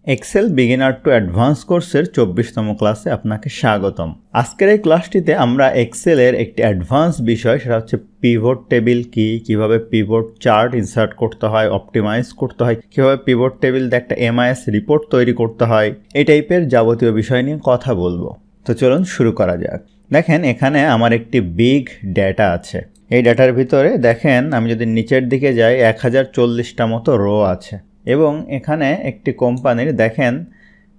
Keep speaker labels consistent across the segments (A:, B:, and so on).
A: Excel beginner to advance কোর্সের 24তম ক্লাসে আপনাকে স্বাগতম। আজকের এই ক্লাসটিতে আমরা এক্সেলের একটি অ্যাডভান্স বিষয়, সেটা হচ্ছে পিভট টেবিল কি, কিভাবে পিভট চার্ট ইনসার্ট করতে হয়, অপটিমাইজ করতে হয়, কিভাবে পিভট টেবিল দিয়ে একটা এমআইএস রিপোর্ট তৈরি করতে হয়, এই টাইপের যাবতীয় বিষয় নিয়ে কথা বলবো। তো চলুন শুরু করা যাক। দেখেন এখানে আমার একটি বিগ ডেটা আছে। এই ডেটার ভিতরে দেখেন আমি যদি নিচের দিকে যাই 1040টা মতো রো আছে এবং এখানে একটি কোম্পানির দেখেন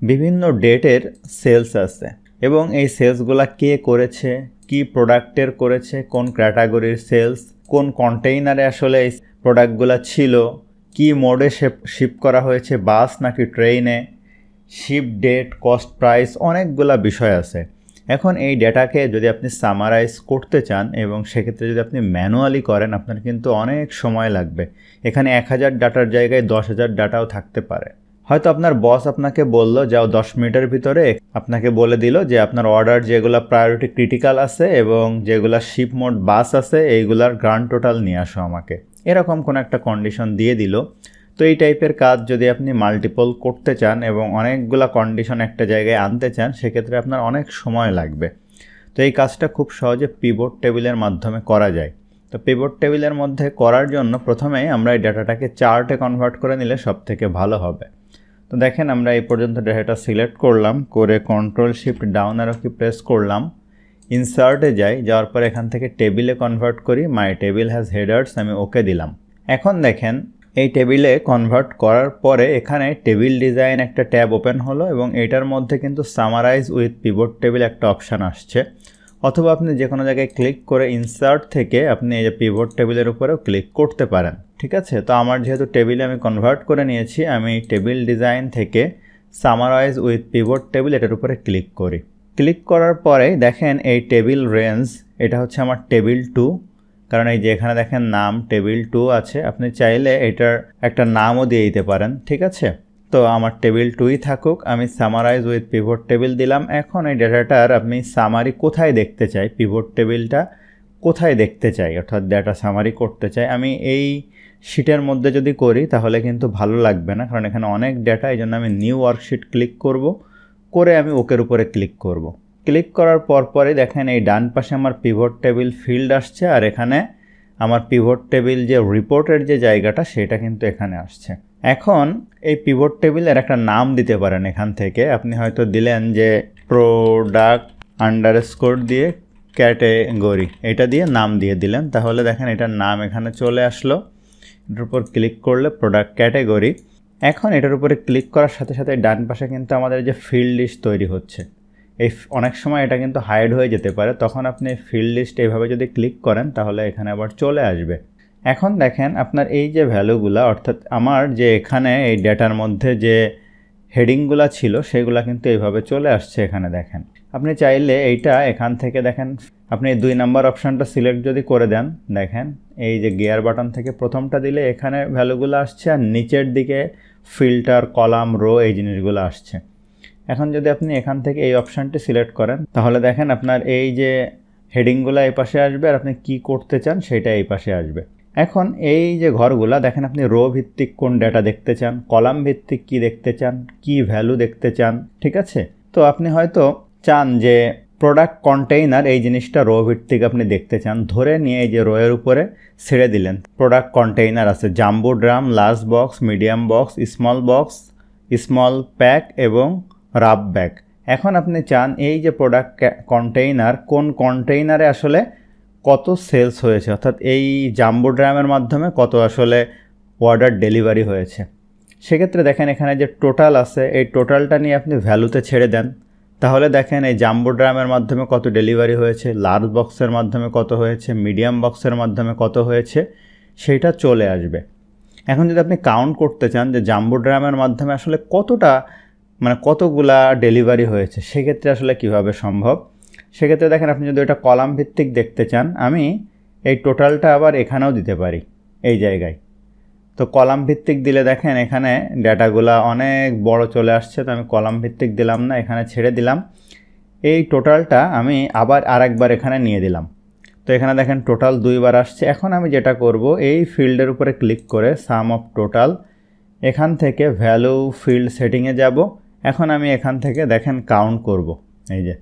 A: বিভিন্ন ডেটের সেলস আছে এবং এই সেলসগুলা কে করেছে, কি প্রোডাক্টের করেছে, কোন ক্যাটাগরির সেলস, কোন কন্টেইনারে আসলে এই প্রোডাক্টগুলো ছিল, কি মোডে শিপ করা হয়েছে, বাস নাকি ট্রেনে, শিপ ডেট, কস্ট প্রাইস, অনেকগুলা বিষয় আছে। এখন এই ডেটাকে যদি আপনি সামারাইজ করতে চান এবং সেক্ষেত্রে যদি আপনি ম্যানুয়ালি করেন আপনার কিন্তু অনেক সময় লাগবে। এখানে 1000 ডাটার জায়গায় 10,000 ডাটাও থাকতে পারে। হয়তো আপনার বস আপনাকে বলল যাও 10 মিনিটের ভিতরে আপনাকে বলে দিল যে আপনার অর্ডার যেগুলো প্রায়োরিটি ক্রিটিক্যাল আছে এবং যেগুলো শিপ মোড বাস আছে এইগুলার গ্রান্ড টোটাল নিয়ে আসো আমাকে, এরকম কোনো একটা কন্ডিশন দিয়ে দিল। তো এই টাইপের কাজ যদি আপনি মাল্টিপল করতে চান এবং অনেকগুলা কন্ডিশন একটা জায়গায় আনতে চান সেক্ষেত্রে আপনার অনেক সময় লাগবে। তো এই কাজটা খুব সহজে পিভট টেবিলের মাধ্যমে করা যায়। তো পিভট টেবিলের মধ্যে করার জন্য প্রথমেই আমরা এই ডাটাটাকে চার্টে কনভার্ট করে নিলে সব থেকে ভালো হবে। তো দেখেন আমরা এই পর্যন্ত ডাটাটা সিলেক্ট করলাম, করে কন্ট্রোল শিফট ডাউন অ্যারো কি প্রেস করলাম, ইনসার্টে যাই, যাওয়ার পর এখান থেকে টেবিলে কনভার্ট করি, মাই টেবিল হ্যাজ হেডার্স, আমি ওকে দিলাম। এখন দেখেন এই টেবিলে কনভার্ট করার পরে এখানে টেবিল ডিজাইন একটা ট্যাব ওপেন হলো এবং এটার মধ্যে কিন্তু সামারাইজ উইথ পিভট টেবিল একটা অপশান আসছে। অথবা আপনি যে কোনো জায়গায় ক্লিক করে ইনসার্ট থেকে আপনি এই যে পিভট টেবিলের উপরেও ক্লিক করতে পারেন। ঠিক আছে, তো আমার যেহেতু টেবিলে আমি কনভার্ট করে নিয়েছি, আমি টেবিল ডিজাইন থেকে সামারাইজ উইথ পিভট টেবিল এটার উপরে ক্লিক করি। ক্লিক করার পরে দেখেন এই টেবিল রেঞ্জ, এটা হচ্ছে আমার টেবিল 2, কারণ এই যে এখানে দেখেন নাম টেবিল 2 আছে, আপনি চাইলে এটার একটা নামও দিয়ে দিতে পারেন। ঠিক আছে, তো আমার টেবিল 2ই থাকুক, আমি সামারাইজ উইথ পিভট টেবিল দিলাম। এখন এই ডেটাটার আপনি সামারি কোথায় দেখতে চাই, পিভট টেবিলটা কোথায় দেখতে চাই, অর্থাৎ ডেটা সামারি করতে চাই, আমি এই শিটের মধ্যে যদি করি তাহলে কিন্তু ভালো লাগবে না, কারণ এখানে অনেক ডেটা, এই জন্য আমি নিউ ওয়ার্কশিট ক্লিক করব, করে আমি ওকের উপরে ক্লিক করব। ক্লিক করার পরে দেখেন এই ডান পাশে আমার পিভট টেবিল ফিল্ড আসছে আর এখানে আমার পিভট টেবিল যে রিপোর্টের যে জায়গাটা সেটা কিন্তু এখানে আসছে। এখন এই পিভট টেবিলের একটা নাম দিতে পারেন। এখান থেকে আপনি হয়তো দিলেন যে প্রোডাক্ট আন্ডারস্কোর দিয়ে ক্যাটেগরি, এটা দিয়ে নাম দিয়ে দিলেন, তাহলে দেখেন এটার নাম এখানে চলে আসলো। এটার উপর ক্লিক করলে প্রোডাক্ট ক্যাটেগরি। এখন এটার উপরে ক্লিক করার সাথে সাথে ডান পাশে কিন্তু আমাদের যে ফিল্ড লিস্ট তৈরি হচ্ছে, এই অনেক সময় এটা কিন্তু হাইড হয়ে যেতে পারে, তখন আপনি ফিল্ড লিস্ট এইভাবে যদি ক্লিক করেন তাহলে এখানে আবার চলে আসবে। এখন দেখেন আপনার এই যে ভ্যালুগুলা, অর্থাৎ আমার যে এখানে এই ডেটার মধ্যে যে হেডিংগুলা ছিল সেগুলা কিন্তু এইভাবে চলে আসছে। এখানে দেখেন আপনি চাইলে এইটা এখান থেকে দেখেন আপনি 2 নাম্বার অপশানটা সিলেক্ট যদি করে দেন, দেখেন এই যে গিয়ার বাটন থেকে প্রথমটা দিলে এখানে ভ্যালুগুলো আসছে আর নিচের দিকে ফিল্টার, কলাম, রো এই জিনিসগুলো আসছে। এখন যদি আপনি এখান থেকে এই অপশানটি সিলেক্ট করেন তাহলে দেখেন আপনার এই যে হেডিংগুলো এই পাশে আসবে আর আপনি কি করতে চান সেটা এই পাশে আসবে। এখন এই যে ঘরগুলা দেখেন আপনি রো ভিত্তিক কোন ডেটা দেখতে চান, কলাম ভিত্তিক কি দেখতে চান, কি ভ্যালু দেখতে চান। ঠিক আছে, তো আপনি হয়তো চান যে প্রোডাক্ট কন্টেইনার এই জিনিসটা রো ভিত্তিক আপনি দেখতে চান, ধরে নিয়ে এই যে রোয়ের উপরে ছেড়ে দিলেন। প্রোডাক্ট কন্টেইনার আছে jumbo drum, large box, medium box, small pack এবং রাব ব্যাগ। এখন আপনি চান এই যে প্রোডাক্ট কন্টেইনার, কোন কন্টেইনারে আসলে কত সেলস হয়েছে, অর্থাৎ এই জাম্বো ড্রামের মাধ্যমে কত আসলে অর্ডার ডেলিভারি হয়েছে। সেক্ষেত্রে দেখেন এখানে যে টোটাল আছে এই টোটালটা নিয়ে আপনি ভ্যালুতে ছেড়ে দেন, তাহলে দেখেন এই জাম্বো ড্রামের মাধ্যমে কত ডেলিভারি হয়েছে, লার্জ বক্সের মাধ্যমে কত হয়েছে, মিডিয়াম বক্সের মাধ্যমে কত হয়েছে, সেইটা চলে আসবে। এখন যদি আপনি কাউন্ট করতে চান যে জাম্বো ড্রামের মাধ্যমে আসলে কতগুলা ডেলিভারি হয়েছে, সেক্ষেত্রে আসলে কিভাবে সম্ভব। সেক্ষেত্রে দেখেন আপনি যদি এটা কলাম ভিত্তিক দেখতে চান, আমি এই টোটালটা আবার এখানেও দিতে পারি এই জায়গায়। তো কলাম ভিত্তিক দিলে দেখেন এখানে ডেটাগুলা অনেক বড় চলে আসছে, তো আমি কলাম ভিত্তিক দিলাম না, এখানে ছেড়ে দিলাম। এই টোটালটা আমি আবার আরেকবার এখানে নিয়ে দিলাম, তো এখানে দেখেন টোটাল 2 বার আসছে। এখন আমি যেটা করব এই ফিল্ডের উপরে ক্লিক করে সাম অফ টোটাল এখান থেকে ভ্যালু ফিল্ড সেটিংয়ে যাব। এখন আমি এখান থেকে দেখেন কাউন্ট করব, এই যে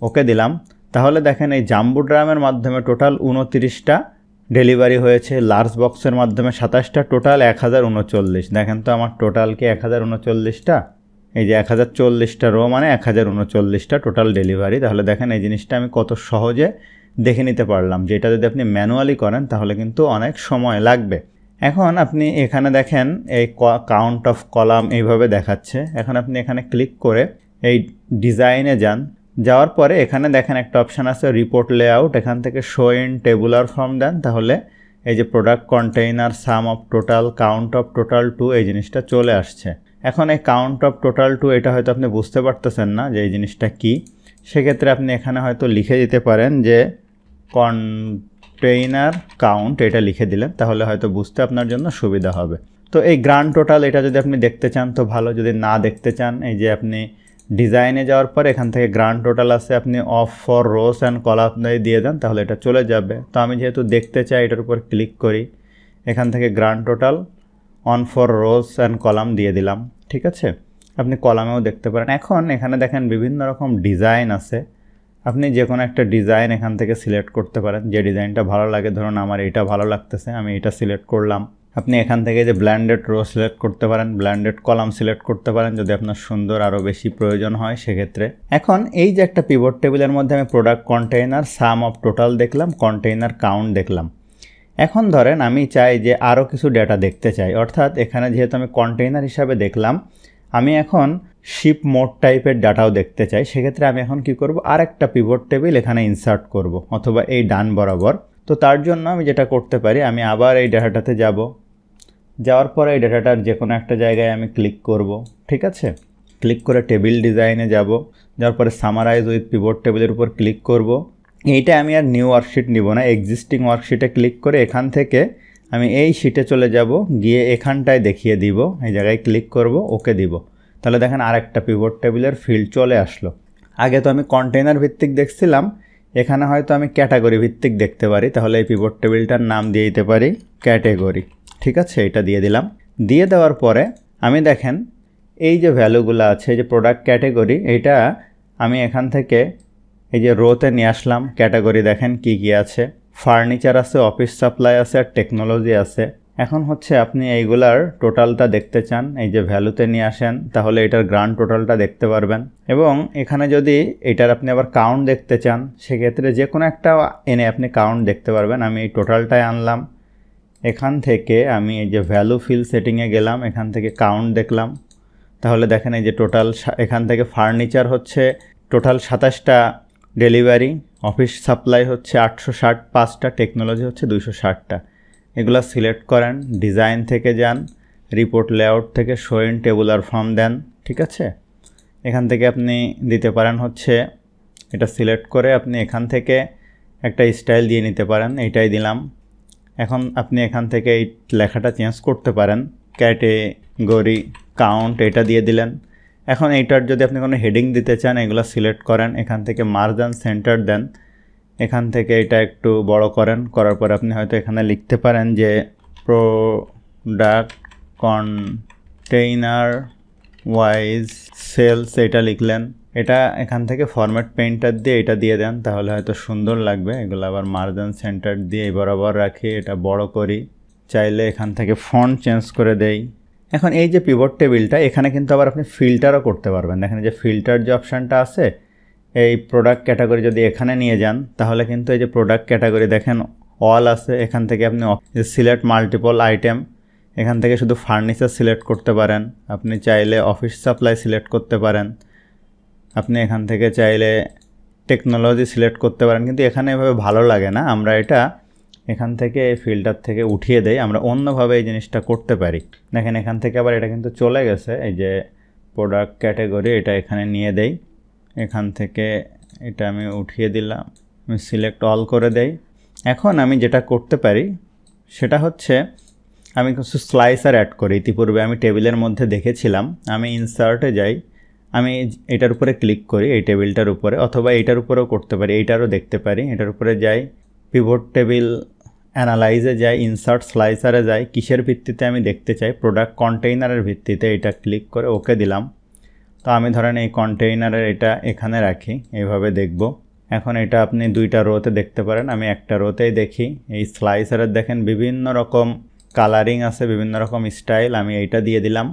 A: ওকে দিলাম। তাহলে দেখেন এই জাম্বো ড্রামের মাধ্যমে টোটাল 29টা ডেলিভারি হয়েছে, লার্জ বক্সের মাধ্যমে 27টা, টোটাল 1039। দেখেন তো আমার টোটাল কি 1039টা? এই যে 1040টা রো মানে 1039টা টোটাল ডেলিভারি। তাহলে দেখেন এই জিনিসটা আমি কত সহজে দেখে নিতে পারলাম। যেটা যদি আপনি ম্যানুয়ালি করেন তাহলে কিন্তু অনেক সময় লাগবে। এখন আপনি এখানে দেখেন এই কাউন্ট অফ কলাম এইভাবে দেখাচ্ছে। এখন আপনি এখানে ক্লিক করে এই ডিজাইনে যান, যাওয়ার পরে এখানে দেখেন একটা অপশান আছে রিপোর্ট লেআউট। এখান থেকে show in tabular form then, তাহলে এই যে product container, sum of total, count of total two, এই জিনিসটা চলে আসছে। এখন এই কাউন্ট অফ টোটাল টু এটা হয়তো আপনি বুঝতে পারতেছেন না যে এই জিনিসটা কি। সেক্ষেত্রে আপনি এখানে হয়তো লিখে দিতে পারেন যে কন্টেইনার কাউন্ট, এটা লিখে দিলেন, তাহলে হয়তো বুঝতে আপনার জন্য সুবিধা হবে। তো এই গ্র্যান্ড টোটাল এটা যদি আপনি দেখতে চান তো ভালো, যদি না দেখতে চান এই যে আপনি ডিজাইনে যাওয়ার পর এখান থেকে গ্র্যান্ড টোটাল আছে, আপনি of for rose and column দিয়ে দেন, তাহলে এটা চলে যাবে। তো আমি যেহেতু দেখতে চাই এটার উপর ক্লিক করি, এখান থেকে grand total on for rose and column দিয়ে দিলাম। ঠিক আছে, আপনি কলামেও দেখতে পারেন। এখন এখানে দেখেন বিভিন্ন রকম ডিজাইন আছে, আপনি যে কোনো একটা ডিজাইন এখান থেকে সিলেক্ট করতে পারেন, যে ডিজাইনটা ভালো লাগে। ধরুন আমার এটা ভালো লাগতেছে, আমি এটা সিলেক্ট করলাম। আপনি এখান থেকে যে ব্ল্যান্ডেড রো সিলেক্ট করতে পারেন, ব্ল্যান্ডেড কলাম সিলেক্ট করতে পারেন যদি আপনার সুন্দর আরও বেশি প্রয়োজন হয় সেক্ষেত্রে। এখন এই যে একটা পিভট টেবিলের মধ্যে আমি product container, sum of total দেখলাম, কন্টেইনার কাউন্ট দেখলাম। এখন ধরেন আমি চাই যে আরও কিছু ডেটা দেখতে চাই, অর্থাৎ এখানে যেহেতু আমি কন্টেইনার হিসাবে দেখলাম, আমি এখন শিপ মোড টাইপের ডাটাও দেখতে চাই। সেক্ষেত্রে আমি এখন কি করব, আর একটা পিভট টেবিল এখানে ইনসার্ট করব, অথবা এই ডান বরাবর। তো তার জন্য আমি যেটা করতে পারি, আমি আবার এই ডাটাটাতে যাব, যাওয়ার পরে এই ডাটাটার যে কোনো একটা জায়গায় আমি ক্লিক করব। ঠিক আছে, ক্লিক করে টেবিল ডিজাইনে যাব, যাওয়ার পরে সামারাইজ উইথ পিভট টেবিলের উপর ক্লিক করব। এইটা আমি আর নিউ ওয়ার্কশিট নিব না, এক্সিস্টিং ওয়ার্কশিটে ক্লিক করে এখান থেকে আমি এই শিটে চলে যাব, গিয়ে এখানটায় দেখিয়ে দিব, এই জায়গায় ক্লিক করব, ওকে দিব। তাহলে দেখেন আরেকটা পিভট টেবিলের ফিল্ড চলে আসলো। আগে তো আমি কন্টেইনার ভিত্তিক দেখছিলাম, এখানে হয়তো আমি ক্যাটাগরি ভিত্তিক দেখতে পারি, তাহলে এই পিভট টেবিলটার নাম দিয়ে দিতে পারি ক্যাটেগরি। ঠিক আছে, এটা দিয়ে দিলাম। দিয়ে দেওয়ার পরে আমি দেখেন এই যে ভ্যালুগুলো আছে, এই যে প্রোডাক্ট ক্যাটেগরি, এইটা আমি এখান থেকে এই যে রোতে নিয়ে আসলাম। ক্যাটাগরি দেখেন কি কি আছে, ফার্নিচার আছে, অফিস সাপ্লাই আছে, আর টেকনোলজি আছে। এখন হচ্ছে আপনি এইগুলার টোটালটা দেখতে চান, এই যে ভ্যালুতে নিয়ে আসেন, তাহলে এটার গ্রান্ড টোটালটা দেখতে পারবেন। এবং এখানে যদি এটার আপনি আবার কাউন্ট দেখতে চান, সেক্ষেত্রে যে কোনো একটা এনে আপনি কাউন্ট দেখতে পারবেন। আমি এই টোটালটাই আনলাম, এখান থেকে আমি এই যে ভ্যালু ফিল সেটিংয়ে গেলাম, এখান থেকে কাউন্ট দেখলাম। তাহলে দেখেন এই যে টোটাল এখান থেকে ফার্নিচার হচ্ছে টোটাল 27টা ডেলিভারি, অফিস সাপ্লাই হচ্ছে 865টা, টেকনোলজি হচ্ছে 260টা। এগুলো সিলেক্ট করেন, ডিজাইন থেকে যান, রিপোর্ট লেআউট থেকে শো ইন টেবুলার ফর্ম দেন। ঠিক আছে, এখান থেকে আপনি দিতে পারেন হচ্ছে এটা সিলেক্ট করে আপনি এখান থেকে একটা স্টাইল দিয়ে নিতে পারেন, এইটাই দিলাম। এখন আপনি এখান থেকে এই লেখাটা চেঞ্জ করতে পারেন, ক্যাটেগরি কাউন্ট এটা দিয়ে দিলেন। এখন এইটার যদি আপনি কোনো হেডিং দিতে চান, এগুলো সিলেক্ট করেন, এখান থেকে মার্জিন সেন্টার দেন, এখান থেকে এটা একটু বড় করেন। করার পর আপনি হয়তো এখানে লিখতে পারেন যে প্রোডাক্ট কন্টেইনার ওয়াইজ সেলস, এটা লিখলেন। এটা এখান থেকে ফরম্যাট পেইন্টার দিয়ে এটা দিয়ে দেন, তাহলে হয়তো সুন্দর লাগবে। এগুলো আবার মার্জিন সেন্টার দিয়ে বরাবর রাখি, এটা বড় করি। চাইলে এখান থেকে ফন্ট চেঞ্জ করে দেই। এখন এই যে পিভট টেবিলটা, এখানে কিন্তু আবার আপনি ফিল্টারও করতে পারবেন। দেখেন যে ফিল্টার যে অপশানটা আছে, এই প্রোডাক্ট ক্যাটাগরি যদি এখানে নিয়ে যান, তাহলে কিন্তু এই যে প্রোডাক্ট ক্যাটাগরি দেখেন অল আছে, এখান থেকে আপনি সিলেক্ট মাল্টিপল আইটেম, এখান থেকে শুধু ফার্নিচার সিলেক্ট করতে পারেন। আপনি চাইলে অফিস সাপ্লাই সিলেক্ট করতে পারেন, আপনি এখান থেকে চাইলে টেকনোলজি সিলেক্ট করতে পারেন। কিন্তু এখানে এভাবে ভালো লাগে না, আমরা এটা এখান থেকে এই ফিল্টার থেকে উঠিয়ে দেই, আমরা অন্যভাবে এই জিনিসটা করতে পারি। দেখেন এখান থেকে আবার এটা কিন্তু চলে গেছে, এই যে প্রোডাক্ট ক্যাটাগরি, এটা এখানে নিয়ে দেই। এখান থেকে এটা আমি উঠিয়ে দিলাম, আমি সিলেক্ট অল করে দেই। এখন আমি যেটা করতে পারি সেটা হচ্ছে আমি কিছু স্লাইসার অ্যাড করি। ইতিপূর্বে আমি টেবিলের মধ্যে দেখেছিলাম, আমি ইনসার্টে যাই, আমি এটার উপরে ক্লিক করি, এই টেবিলটার উপরে, অথবা এইটার উপরেও করতে পারি, এইটারও দেখতে পারি। এটার উপরে যাই, পিভট টেবিল অ্যানালাইজে যাই, ইনসার্ট স্লাইসারে যাই, কিসের ভিত্তিতে আমি দেখতে চাই, প্রোডাক্ট কন্টেইনারের ভিত্তিতে এটা ক্লিক করে ওকে দিলাম। তো আমি ধরেন এই কন্টেইনারের এটা এখানে রাখি, এইভাবে দেখব। এখন এটা আপনি দুইটা রোতে দেখতে পারেন, আমি একটা রোতেই দেখি। এই স্লাইসারের দেখেন বিভিন্ন রকম কালারিং আছে, বিভিন্ন রকম স্টাইল, আমি এইটা দিয়ে দিলাম।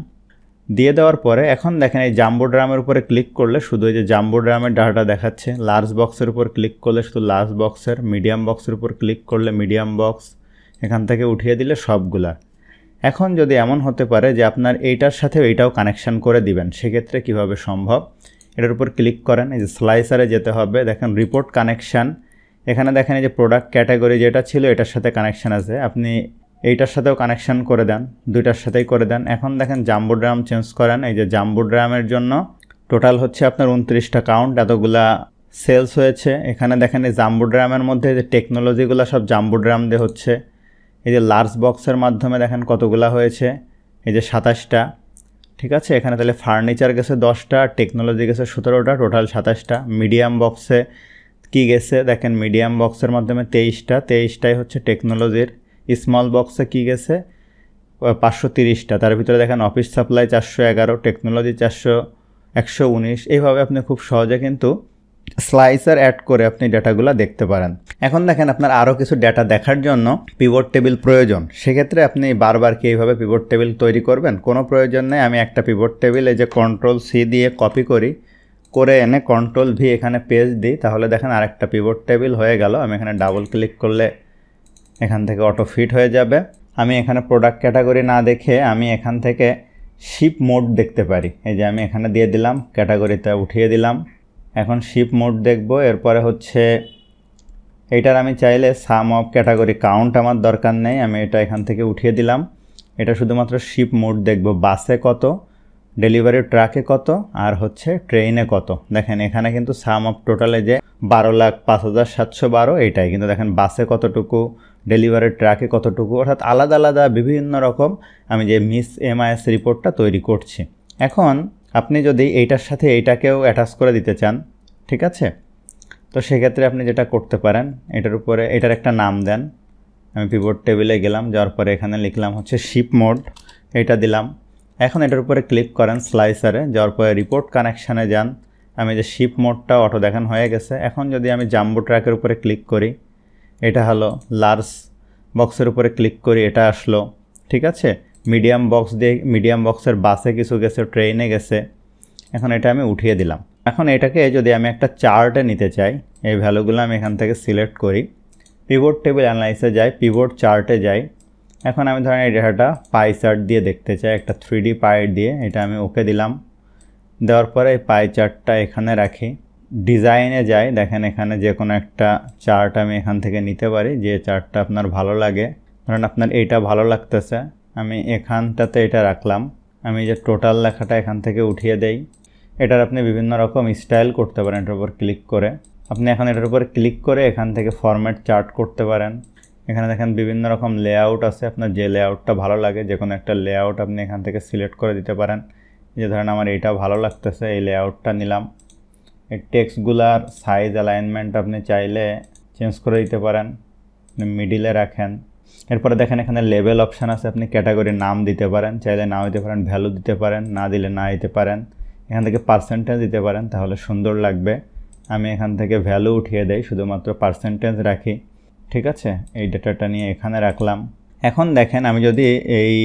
A: দিয়ে দেওয়ার পরে এখন দেখেন এই জাম্বো ড্রামের উপরে ক্লিক করলে শুধু এই যে জাম্বো ড্রামের ডাটা দেখাচ্ছে। লার্জ বক্সের উপর ক্লিক করলে শুধু লার্জ বক্সের, মিডিয়াম বক্সের উপর ক্লিক করলে মিডিয়াম বক্স, এখান থেকে উঠিয়ে দিলে সবগুলা। এখন যদি এমন হতে পারে যে আপনার এইটার সাথে এইটাও কানেকশান করে দিবেন, সেক্ষেত্রে কিভাবে সম্ভব? এটার উপর ক্লিক করেন, এই যে স্লাইসারে যেতে হবে, দেখেন রিপোর্ট কানেকশান, এখানে দেখেন এই যে প্রোডাক্ট ক্যাটাগরি যেটা ছিল এটার সাথে কানেকশান আছে, আপনি এইটার সাথেও কানেকশান করে দেন, দুইটার সাথেই করে দেন। এখন দেখেন জাম্বো ড্রাম চেঞ্জ করেন, এই যে জাম্বো ড্রামের জন্য টোটাল হচ্ছে আপনার 29টা কাউন্ট, এতগুলা সেলস হয়েছে। এখানে দেখেন এই জাম্বো ড্রামের মধ্যে যে টেকনোলজিগুলো সব জাম্বো ড্রাম দিয়ে হচ্ছে। এই যে লার্জ বক্সের মাধ্যমে দেখেন কতগুলা হয়েছে, এই যে 27টা, ঠিক আছে। এখানে তাহলে ফার্নিচার গেছে 10টা, টেকনোলজি গেছে 17টা, টোটাল 27টা। মিডিয়াম বক্সে কি গেছে দেখেন, মিডিয়াম বক্সের মাধ্যমে 23টা, 23টাই হচ্ছে টেকনোলজির। স্মল বক্সে কি গেছে 530টা, তার ভিতরে দেখেন অফিস সাপ্লাই 411, টেকনোলজি 119। এইভাবে আপনি খুব সহজে কিন্তু স্লাইসার অ্যাড করে আপনি ডেটাগুলো দেখতে পারেন। এখন দেখেন আপনার আরও কিছু ডেটা দেখার জন্য পিভট টেবিল প্রয়োজন, সেক্ষেত্রে আপনি বারবার কি এইভাবে পিভট টেবিল তৈরি করবেন? কোনো প্রয়োজন নেই। আমি একটা পিভট টেবিল এই যে Ctrl+C দিয়ে কপি করে এনে Ctrl+V এখানে পেজ দিই, তাহলে দেখেন আরেকটা পিভট টেবিল হয়ে গেল। আমি এখানে ডাবল ক্লিক করলে এখান থেকে অটো ফিট হয়ে যাবে। আমি এখানে প্রোডাক্ট ক্যাটাগরি না দেখে আমি এখান থেকে শিপ মোড দেখতে পারি, এই যে আমি এখানে দিয়ে দিলাম, ক্যাটাগরিতে উঠিয়ে দিলাম। এখন শিপ মোড দেখব। এরপরে হচ্ছে এইটার আমি চাইলে সাম অফ ক্যাটাগরি কাউন্ট আমার দরকার নেই, আমি এটা এখান থেকে উঠিয়ে দিলাম। এটা শুধুমাত্র শিপ মোড দেখব, বাসে কত, ডেলিভারি ট্রাকে কত, আর হচ্ছে ট্রেনে কত। দেখেন এখানে কিন্তু সাম অফ টোটালে যে 12,05,712 এইটাই, কিন্তু দেখেন বাসে কতটুকু, ডেলিভারি ট্রাকে কতটুকু, অর্থাৎ আলাদা আলাদা বিভিন্ন রকম আমি যে মিস এমআইএস রিপোর্টটা তৈরি করছি। এখন আপনি যদি এইটার সাথে এইটাকেও অ্যাটাচ করে দিতে চান, ঠিক আছে, তো সেক্ষেত্রে আপনি যেটা করতে পারেন, এটার উপরে এটার একটা নাম দেন। আমি পিভট টেবিলে গেলাম, যাওয়ার পরে এখানে লিখলাম হচ্ছে শিপ মোড, এটা দিলাম। এখন এটার উপরে ক্লিক করেন স্লাইসারে, যাওয়ার পরে রিপোর্ট কানেকশানে যান। আমি যে শিপ মোডটা অটো দেখান হয়ে গেছে। এখন যদি আমি জাম্বো ট্র্যাকের উপরে ক্লিক করি, এটা হলো। লার্জ বক্সের উপরে ক্লিক করি, এটা আসলো, ঠিক আছে। মিডিয়াম বক্স দিয়ে, মিডিয়াম বক্সের বাসে কিছু গেছে, ট্রেনে গেছে, এখন এটা আমি উঠিয়ে দিলাম। এখন এটাকে যদি আমি একটা চার্টে নিতে চাই, এই ভ্যালুগুলো আমি এখান থেকে সিলেক্ট করি, পিভট টেবিল অ্যানালাইসে যাই, পিভট চার্টে যাই। এখন আমি ধরেন এই ডেটাটা পাই চার্ট দিয়ে দেখতে চাই, একটা 3D পাই দিয়ে, এটা আমি ওকে দিলাম। দেওয়ার পরে এই পাই চার্টটা এখানে রাখি, ডিজাইনে যাই, দেখেন এখানে যে কোনো একটা চার্ট আমি এখান থেকে নিতে পারি, যে চার্টটা আপনার ভালো লাগে। ধরেন আপনার এইটা ভালো লাগতেছে, আমি এখানটাতে এটা রাখলাম। আমি যে টোটাল লেখাটা এখান থেকে উঠিয়ে দেই। এটার আপনি বিভিন্ন রকম স্টাইল করতে পারেন এটার উপর ক্লিক করে। আপনি এখন এটার উপর ক্লিক করে এখান থেকে ফরম্যাট চার্ট করতে পারেন। এখানে দেখেন বিভিন্ন রকম লেআউট আছে, আপনার যে লেআউটটা ভালো লাগে যে কোনো একটা লেআউট আপনি এখান থেকে সিলেক্ট করে দিতে পারেন। যে ধরেন আমার এইটা ভালো লাগতেছে, এই লেআউটটা নিলাম। এই টেক্সটগুলার সাইজ অ্যালাইনমেন্ট আপনি চাইলে চেঞ্জ করে দিতে পারেন, মিডিলে রাখেন। এরপরে দেখেন এখানে লেবেল অপশান আছে, আপনি ক্যাটাগরির নাম দিতে পারেন, চাইলে নাও দিতে পারেন, ভ্যালু দিতে পারেন, না দিলে না দিতে পারেন। এখান থেকে পার্সেন্টেজ দিতে পারেন, তাহলে সুন্দর লাগবে। আমি এখান থেকে ভ্যালু উঠিয়ে দেই, শুধুমাত্র পার্সেন্টেজ রাখি, ঠিক আছে। এই ডেটাটা নিয়ে এখানে রাখলাম। এখন দেখেন আমি যদি এই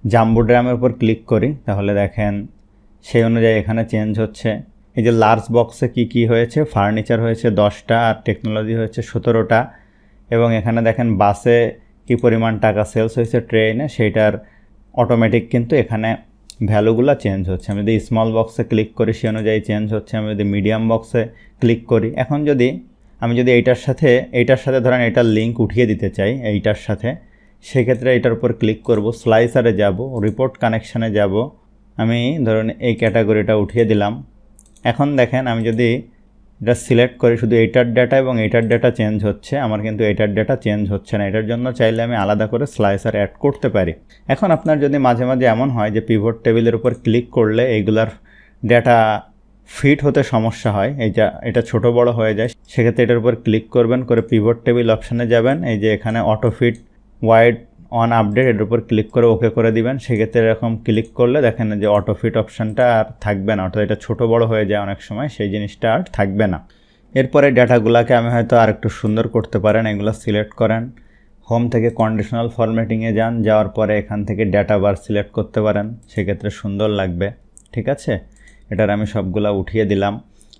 A: জাম্বো ড্রামের উপর ক্লিক করি, তাহলে দেখেন সেই অনুযায়ী এখানে চেঞ্জ হচ্ছে। এই যে লার্জ বক্সে কি হয়েছে, ফার্নিচার হয়েছে 10টা, আর টেকনোলজি হয়েছে 17টা। এবং এখানে দেখেন বাসে কি পরিমাণ টাকা সেলস হয়েছে, ট্রেনে, সেইটার অটোমেটিক কিন্তু এখানে ভ্যালুগুলো চেঞ্জ হচ্ছে। আমি যদি স্মল বক্সে ক্লিক করি সে অনুযায়ী চেঞ্জ হচ্ছে, আমি যদি মিডিয়াম বক্সে ক্লিক করি। এখন আমি যদি এইটার সাথে ধরেন এটার লিঙ্ক উঠিয়ে দিতে চাই এইটার সাথে, সেক্ষেত্রে এটার উপর ক্লিক করব, স্লাইসারে যাব, রিপোর্ট কানেকশানে যাব। আমি ধরুন এই ক্যাটাগরিটা উঠিয়ে দিলাম। এখন দেখেন আমি যদি এটা সিলেক্ট করি, শুধু এইটার ডেটা এবং এইটার ডেটা চেঞ্জ হচ্ছে, আমার কিন্তু এইটার ডেটা চেঞ্জ হচ্ছে না। এটার জন্য চাইলে আমি আলাদা করে স্লাইসার অ্যাড করতে পারি। এখন আপনার যদি মাঝে মাঝে এমন হয় যে পিভট টেবিলের উপর ক্লিক করলে এইগুলার ডেটা ফিট হতে সমস্যা হয়, এটা ছোট বড় হয়ে যায়, সেক্ষেত্রে এটার উপর ক্লিক করবেন, করে পিভট টেবিল অপশানে যাবেন, এই যে এখানে auto fit wide on update এটার উপর ক্লিক করে ওকে করে দিবেন। সেক্ষেত্রে এরকম ক্লিক করলে দেখেন যে অটো ফিট অপশানটা আর থাকবে না, অর্থাৎ এটা ছোট বড় হয়ে যায় অনেক সময়, সেই জিনিসটা আর থাকবে না। এরপরে ডাটাগুলোকে আমি হয়তো আর একটু সুন্দর করতে পারেন, এগুলো সিলেক্ট করেন, হোম থেকে কন্ডিশনাল ফরম্যাটিংয়ে যাওয়ার পরে এখান থেকে ডাটা বার সিলেক্ট করতে পারেন, সেক্ষেত্রে সুন্দর লাগবে। ঠিক আছে, এটার আমি সবগুলা উঠিয়ে দিলাম।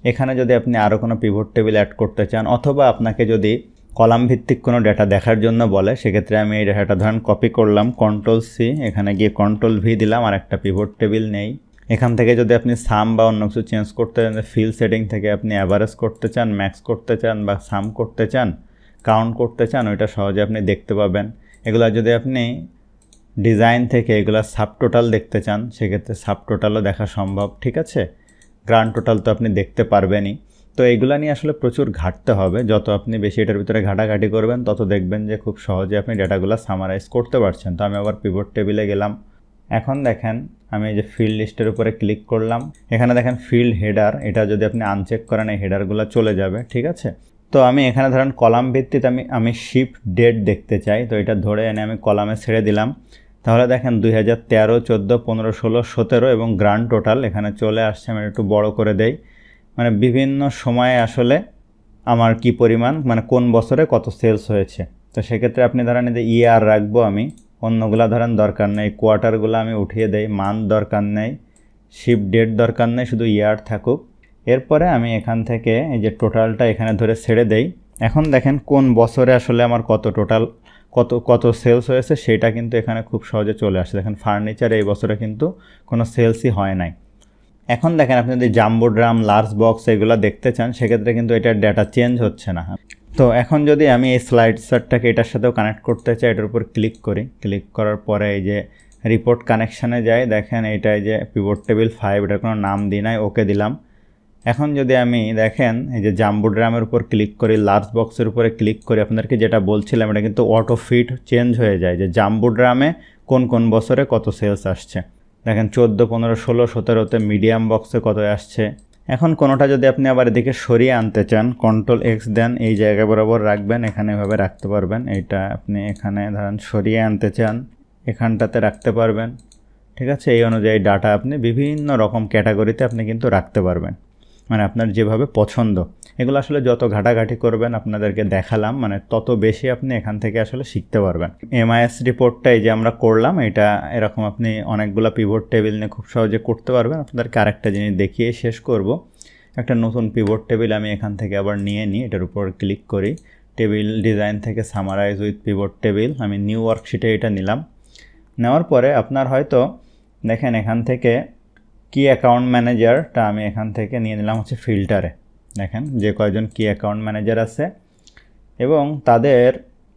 A: এখানে যদি আপনি আরও কোনো পিভট টেবিল অ্যাড করতে চান, অথবা আপনাকে যদি কলাম ভিত্তিক কোনো ডাটা দেখার জন্য বলে, সেক্ষেত্রে আমি এই ডাটাটা ধরেন কপি করলাম, Ctrl+C, এখানে গিয়ে Ctrl+V দিলাম, আর একটা পিভট টেবিল নেই। এখান থেকে যদি আপনি সাম বা অন্য কিছু চেঞ্জ করতে চান, ফিল সেটিং থেকে আপনি অ্যাভারেজ করতে চান, ম্যাক্স করতে চান, বা সাম করতে চান, কাউন্ট করতে চান, ওইটা সহজে আপনি দেখতে পাবেন। এগুলো যদি আপনি ডিজাইন থেকে এগুলো সাবটোটাল দেখতে চান, সেক্ষেত্রে সাবটোটালও দেখা সম্ভব। ঠিক আছে, গ্রান্ড টোটাল তো আপনি দেখতে পারবেনই। তো এইগুলো নিয়ে আসলে প্রচুর ঘাটতে হবে, যত আপনি বেশি এটার ভিতরে ঘাটাঘাটি করবেন তত দেখবেন যে খুব সহজে আপনি ডেটাগুলো সামারাইজ করতে পারছেন। তো আমি আবার পিভট টেবিলে গেলাম। এখন দেখেন আমি এই যে ফিল্ড লিস্টের উপরে ক্লিক করলাম, এখানে দেখেন ফিল্ড হেডার, এটা যদি আপনি আনচেক করেন এই হেডারগুলো চলে যাবে। ঠিক আছে, তো আমি এখানে ধরেন কলাম ভিত্তিতে আমি শিফট ডেট দেখতে চাই, তো এটা ধরে এনে আমি কলামে ছেড়ে দিলাম। তাহলে দেখেন 2013, 14, 15, 16, 17 এবং গ্রান্ড টোটাল এখানে চলে আসছে। আমি একটু বড় করে দেই, মানে বিভিন্ন সময়ে আসলে আমার কি পরিমাণ, মানে কোন বছরে কত সেলস হয়েছে। তো সেক্ষেত্রে আপনি ধরেন এই যে ইয়ার রাখবো আমি, অন্যগুলা ধরেন দরকার নেই, কোয়ার্টারগুলো আমি উঠিয়ে দেই, মান্থ দরকার নেই, শিফট ডেট দরকার নেই, শুধু ইয়ার থাকুক। এরপরে আমি এখান থেকে এই যে টোটালটা এখানে ধরে ছেড়ে দেই। এখন দেখেন কোন বছরে আসলে আমার কত সেলস হয়েছে সেটা কিন্তু এখানে খুব সহজে চলে আসে। দেখেন ফার্নিচার এই বছরে কিন্তু কোনো সেলসই হয় নাই। এখন দেখেন আপনি যদি জাম্বো ড্রাম, লার্জ বক্স এগুলো দেখতে চান, সেক্ষেত্রে কিন্তু এটার ডেটা চেঞ্জ হচ্ছে না। তো এখন যদি আমি এই স্লাইড সারটাকে এটার সাথেও কানেক্ট করতে চাই, এটার উপর ক্লিক করি, ক্লিক করার পরে এই যে রিপোর্ট কানেকশানে যাই, দেখেন এইটাই যে পিভট টেবিল 5, এটার কোনো নাম দিই নাই, ওকে দিলাম। এখন যদি আমি দেখেন এই যে জাম্বো ড্রামের উপর ক্লিক করি, লার্জ বক্সের উপরে ক্লিক করি, আপনাদেরকে যেটা বলছিলাম এটা কিন্তু অটো ফিট চেঞ্জ হয়ে যায় যে জাম্বো ড্রামে কোন বছরে কত সেলস আসছে। দেখেন 14, 15, 16, 17তে মিডিয়াম বক্সে কত আসছে। এখন কোনোটা যদি আপনি আবার এদিকে সরিয়ে আনতে চান, Ctrl+X দেন, এই জায়গা বরাবর রাখবেন, এখানে এভাবে রাখতে পারবেন। এইটা আপনি এখানে ধরেন সরিয়ে আনতে চান, এখানটাতে রাখতে পারবেন। ঠিক আছে, এই অনুযায়ী ডাটা আপনি বিভিন্ন রকম ক্যাটাগরিতে আপনি কিন্তু রাখতে পারবেন, মানে আপনার যেভাবে পছন্দ। এগুলো আসলে যত ঘাটাঘাটি করবেন, আপনাদেরকে দেখালাম, মানে তত বেশি আপনি এখান থেকে আসলে শিখতে পারবেন। MIS রিপোর্টটা এই যে আমরা করলাম, এটা এরকম আপনি অনেকগুলো পিভট টেবিল নিয়ে খুব সহজে করতে পারবেন। আপনাদেরকে আরেকটা জিনিস দেখিয়ে শেষ করব। একটা নতুন পিভট টেবিল আমি এখান থেকে আবার নিয়ে নিই, এটার উপর ক্লিক করি, টেবিল ডিজাইন থেকে সামারাইজ উইথ পিভট টেবিল, আমি নিউ ওয়ার্কশিটে এটা নিলাম। নেওয়ার পরে আপনার হয়তো দেখেন এখান থেকে কি অ্যাকাউন্ট ম্যানেজারটা আমি এখান থেকে নিয়ে নিলাম হচ্ছে ফিল্টারে। দেখেন যে কয়জন কি অ্যাকাউন্ট ম্যানেজার আছে এবং তাদের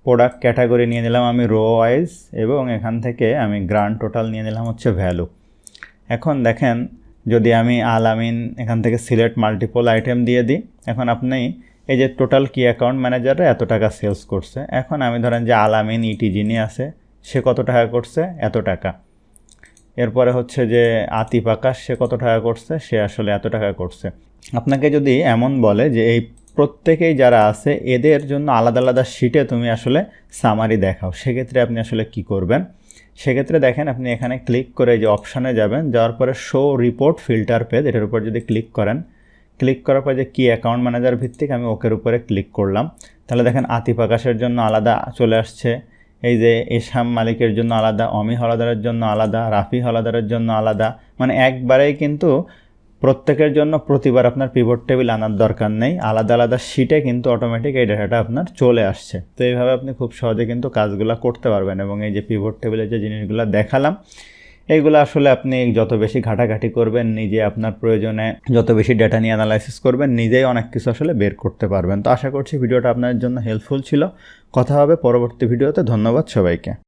A: প্রোডাক্ট ক্যাটাগরি নিয়ে নিলাম আমি রো ওয়াইজ, এবং এখান থেকে আমি গ্রান্ড টোটাল নিয়ে নিলাম হচ্ছে ভ্যালু। এখন দেখেন যদি আমি আলামিন এখান থেকে সিলেক্ট মাল্টিপল আইটেম দিয়ে দিই, এখন আপনি এই যে টোটাল কি অ্যাকাউন্ট ম্যানেজারে এত টাকা সেলস করছে, এখন আমি ধরেন যে আলামিন ইটি যিনি আছে সে কত টাকা করছে, এত টাকা। এরপরে হচ্ছে যে আতিফ আকাশ, সে কত টাকা করছে, সে আসলে এত টাকা করছে। আপনাকে যদি এমন বলে যে এই প্রত্যেকেই যারা আছে এদের জন্য আলাদা আলাদা শিটে তুমি আসলে সামারি দেখাও, সেক্ষেত্রে আপনি আসলে কি করবেন? সেক্ষেত্রে দেখেন আপনি এখানে ক্লিক করে যে অপশানে যাবেন, যাওয়ার পরে শো রিপোর্ট ফিল্টার পেজ, এটার উপর যদি ক্লিক করেন, ক্লিক করার পর যে কি অ্যাকাউন্ট ম্যানেজার ভিত্তিক আমি ওকের উপরে ক্লিক করলাম, তাহলে দেখেন আতিফ আকাশের জন্য আলাদা চলে আসছে, এই যে এশাম মালিকের জন্য আলাদা, অমি হলাদারের জন্য আলাদা, রাফি হলাদারের জন্য আলাদা, মানে একবারেই কিন্তু প্রত্যেকের জন্য প্রতিবার আপনার পিভট টেবিল আনার দরকার নেই, আলাদা আলাদা শিটে কিন্তু অটোমেটিক এই ডাটাটা আপনার চলে আসছে। তো এইভাবে আপনি খুব সহজে কিন্তু কাজগুলো করতে পারবেন। এবং এই যে পিভট টেবিলের যে জিনিসগুলো দেখালাম, এইগুলো আসলে আপনি যত বেশি ঘাটাঘাটি করবেন, নিজে আপনার প্রয়োজনে যত বেশি ডেটা নিয়ে অ্যানালাইসিস করবেন, নিজেই অনেক কিছু আসলে বের করতে পারবেন। তো আশা করছি ভিডিওটা আপনার জন্য হেল্পফুল ছিল। কথা হবে পরবর্তী ভিডিওতে। ধন্যবাদ সবাইকে।